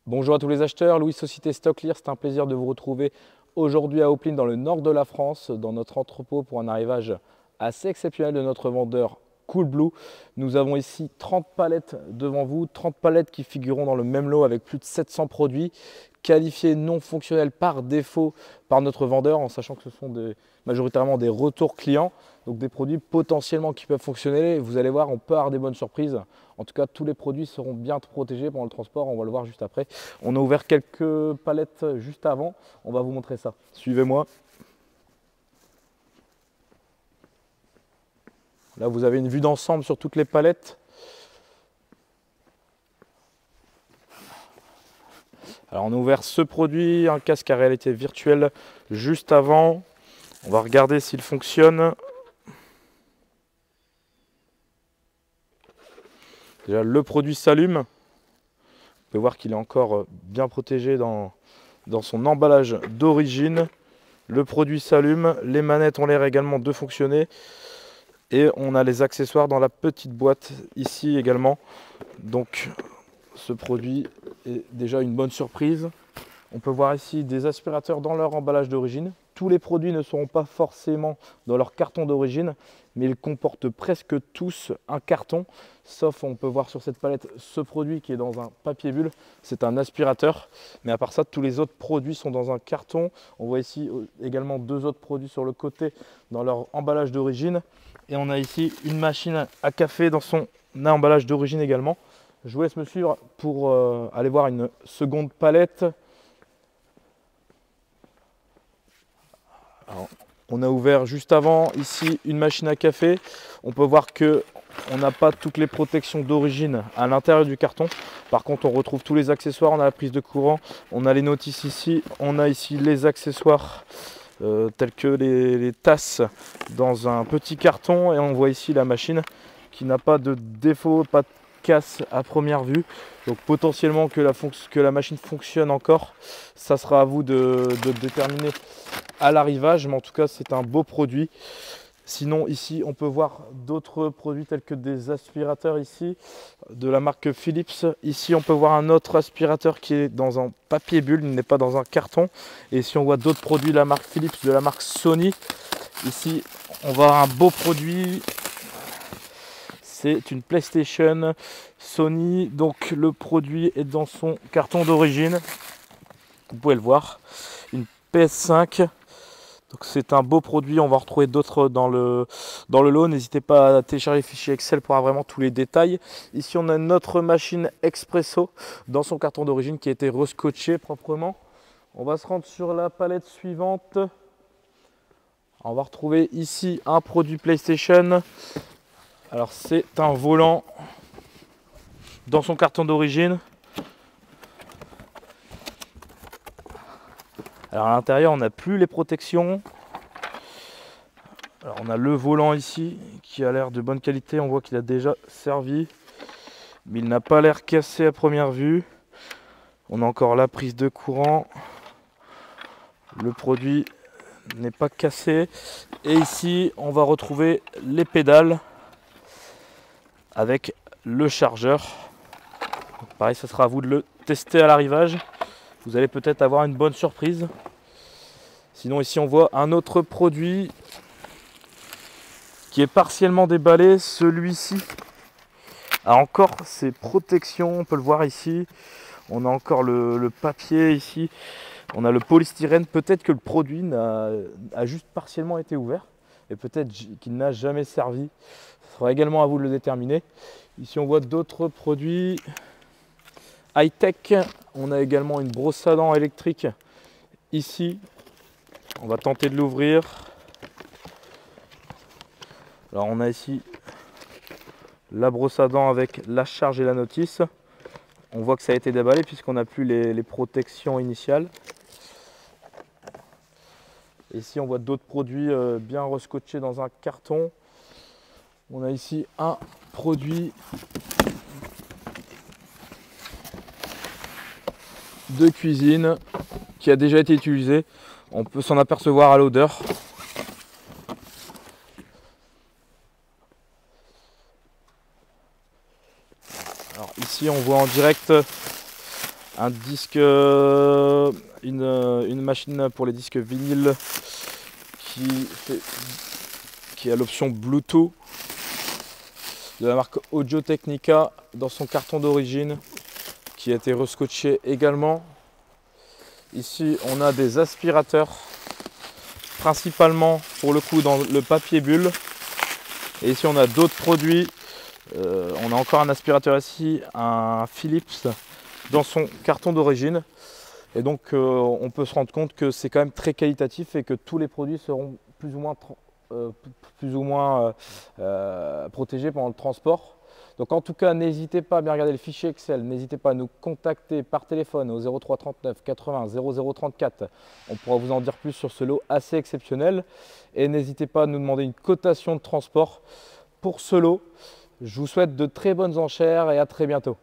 Bonjour à tous les acheteurs, Louis Société Stock Clear, c'est un plaisir de vous retrouver aujourd'hui à Hoppeline dans le nord de la France, dans notre entrepôt pour un arrivage assez exceptionnel de notre vendeur Coolblue. Nous avons ici 30 palettes devant vous, 30 palettes qui figureront dans le même lot avec plus de 700 produits qualifiés non fonctionnels par défaut par notre vendeur, en sachant que ce sont majoritairement des retours clients, donc des produits potentiellement qui peuvent fonctionner. Vous allez voir, on peut avoir des bonnes surprises. En tout cas, tous les produits seront bien protégés pendant le transport, on va le voir juste après. On a ouvert quelques palettes juste avant, on va vous montrer ça. Suivez-moi. Là, vous avez une vue d'ensemble sur toutes les palettes. Alors, on a ouvert ce produit, un casque à réalité virtuelle, juste avant. On va regarder s'il fonctionne. Déjà, le produit s'allume. Vous pouvez voir qu'il est encore bien protégé dans son emballage d'origine. Le produit s'allume. Les manettes ont l'air également de fonctionner. Et on a les accessoires dans la petite boîte ici également. Donc ce produit est déjà une bonne surprise. On peut voir ici des aspirateurs dans leur emballage d'origine. Tous les produits ne seront pas forcément dans leur carton d'origine, mais ils comportent presque tous un carton. Sauf, on peut voir sur cette palette ce produit qui est dans un papier bulle. C'est un aspirateur. Mais à part ça, tous les autres produits sont dans un carton. On voit ici également deux autres produits sur le côté dans leur emballage d'origine. Et on a ici une machine à café dans son emballage d'origine également. Je vous laisse me suivre pour aller voir une seconde palette. Alors, on a ouvert juste avant ici une machine à café. On peut voir que on n'a pas toutes les protections d'origine à l'intérieur du carton. Par contre, on retrouve tous les accessoires. On a la prise de courant, on a les notices ici, on a ici les accessoires tels que les tasses dans un petit carton. Et on voit ici la machine qui n'a pas de défaut, pas de casse à première vue. Donc potentiellement que la machine fonctionne encore, ça sera à vous de déterminer à l'arrivage, mais en tout cas c'est un beau produit. Sinon ici on peut voir d'autres produits tels que des aspirateurs ici de la marque Philips. Ici on peut voir un autre aspirateur qui est dans un papier bulle, il n'est pas dans un carton. Et si on voit d'autres produits de la marque Philips, de la marque Sony, ici on va avoir un beau produit. C'est une PlayStation Sony, donc le produit est dans son carton d'origine. Vous pouvez le voir, une PS5. Donc c'est un beau produit, on va en retrouver d'autres dans le lot. N'hésitez pas à télécharger les fichiers Excel pour avoir vraiment tous les détails. Ici on a notre machine Expresso dans son carton d'origine qui a été rescotché proprement. On va se rendre sur la palette suivante. On va retrouver ici un produit PlayStation. Alors c'est un volant dans son carton d'origine. Alors à l'intérieur on n'a plus les protections. Alors on a le volant ici qui a l'air de bonne qualité. On voit qu'il a déjà servi, mais il n'a pas l'air cassé à première vue. On a encore la prise de courant. Le produit n'est pas cassé. Et ici on va retrouver les pédales avec le chargeur. Donc pareil, ça sera à vous de le tester à l'arrivage. Vous allez peut-être avoir une bonne surprise. Sinon ici on voit un autre produit qui est partiellement déballé. Celui-ci a encore ses protections, on peut le voir ici. On a encore le papier ici. On a le polystyrène. Peut-être que le produit a juste partiellement été ouvert. Et peut-être qu'il n'a jamais servi. Ce sera également à vous de le déterminer. Ici on voit d'autres produits high-tech. On a également une brosse à dents électrique ici. On va tenter de l'ouvrir. Alors on a ici la brosse à dents avec la charge et la notice. On voit que ça a été déballé puisqu'on n'a plus les protections initiales. Ici on voit d'autres produits bien rescotchés dans un carton. On a ici un produit de cuisine qui a déjà été utilisé. On peut s'en apercevoir à l'odeur. Alors ici on voit en direct un disque, une machine pour les disques vinyles qui a l'option Bluetooth de la marque Audio Technica dans son carton d'origine, qui a été rescotché également. Ici on a des aspirateurs, principalement pour le coup dans le papier bulle. Et ici on a d'autres produits. On a encore un aspirateur ici, un Philips dans son carton d'origine. Et donc on peut se rendre compte que c'est quand même très qualitatif et que tous les produits seront plus ou moins protégés pendant le transport. Donc en tout cas, n'hésitez pas à bien regarder le fichier Excel, n'hésitez pas à nous contacter par téléphone au 03 39 80 00 34. On pourra vous en dire plus sur ce lot assez exceptionnel. Et n'hésitez pas à nous demander une cotation de transport pour ce lot. Je vous souhaite de très bonnes enchères et à très bientôt.